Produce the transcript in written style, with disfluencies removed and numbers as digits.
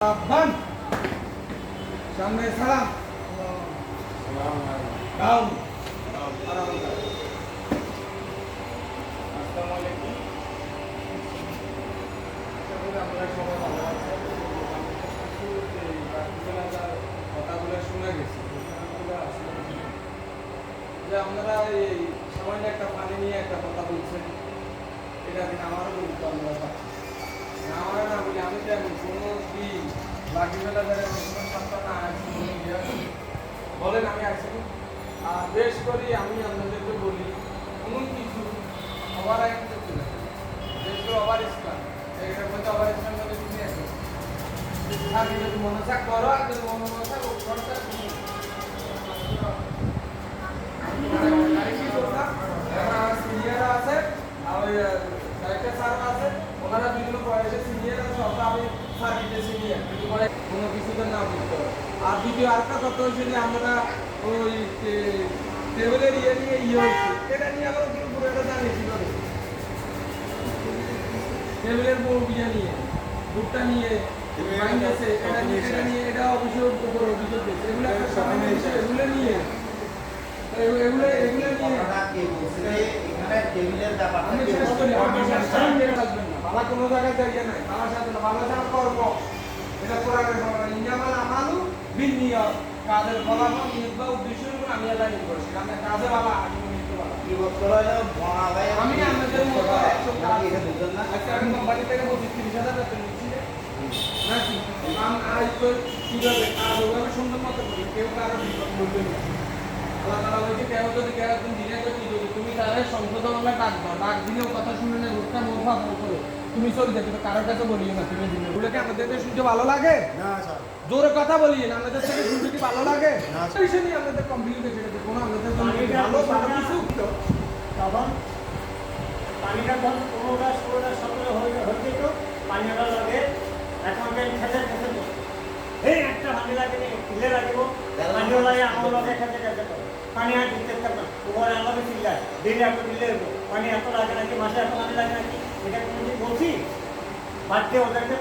Abban, সামনে সালাম down আসসালামু আলাইকুম। আমরা সবাই ভালো আছি। কথাগুলো শুনে গেছি যে আপনারা এই সামান্য একটা পানি নিয়ে একটা কথা বলছেন, এটা কিন্তু আমারও বলতে আমরা আমার না বলি আমি তো এখন কোনো দিন বাকি বেলা ধরে কোনো সপ্তাহ না আসি বলেন আমি আসি আর বেশ করি আমি আপনাদেরকে বলি এমন কিছু ওভার আইন করতে না বেশ করে ওভার ইসলাম এটার মধ্যে ওভার ইসলাম বলে কিছু আছে আগে যদি মনসা করো আর যদি মনসা করতে সিনিয়র আছে আর ডাইরেক্টর স্যার আছে ওনারা বিভিন্ন বয়সে সিনিয়র আছে অথবা আমি সার্ভিসে সিনিয়র কিন্তু পরে কোনো কিছুতে না বুঝতে হবে। আর দ্বিতীয় আরেকটা কথা হচ্ছে যে আমরা ওই টেবিলের নিয়ে হয়েছে এটা নিয়ে আমরা পুরো এটা জানিয়েছি করে টেবিলের নিয়ে বুকটা নিয়ে এটা অবশ্যই অভিযোগ দিয়েছে এগুলো নিয়ে বাবা কোনো জায়গায় জায়গা নাই বাবার সাথে না বাবার সাথে কর্ম এটা কোরআনের বাবা ইনজামাল আমালু বিনিয়ত কাজের ফলাফল নিয়ত বা উদ্দেশ্যের উপর আমি আল্লাহ নির্ভর করি আমরা কাজে বাবা আমি নিতে পারবো কি বলতে হলো বড়াবে আমি আমাদের মতো একশো কাজ এটা বুঝছেন না আজকে আমি কোম্পানি থেকে 30,000 বেতন নিচ্ছি নাকি আমি আজ তো কিভাবে কাজ ওভাবে সুন্দর মতো করি কেউ কারো বিপদ বলবে না আল্লাহ তাআলা বলছে কেউ যদি কেউ একদিন দিনে তো কি যদি তুমি তারে সংশোধনে ডাক দাও ডাক দিলেও কথা শুনে না রূপটা মোফা করো তুমি চলে যেতে তো কারোর কাছে বলিও না তুমি দিনে বলে কি আমাদেরকে শুনতে ভালো লাগে না স্যার জোরে কথা বলিয়ে না আমাদের থেকে শুনতে কি ভালো লাগে না সেই নিয়ে আমাদের কমপ্লিটে ছেড়ে কোনো আমাদের জন্য ভালো কিছু তখন পানিটা যখন 15-16-17 হয়ে যেত পানিটা লাগে এখন খেতে খেতে এই একটা পানি লাগে কিলে লাগিব পানিও লাগে আমার লগে খেতে খেতে পানি আর দিতে থাকবে ওরা আমাকে চিল্লায় দিলে এত দিলে পানি এত লাগে নাকি মাসে এত পানি লাগে নাকি এটা কোনোদিন বলছি বাদ দিয়ে ওদেরকে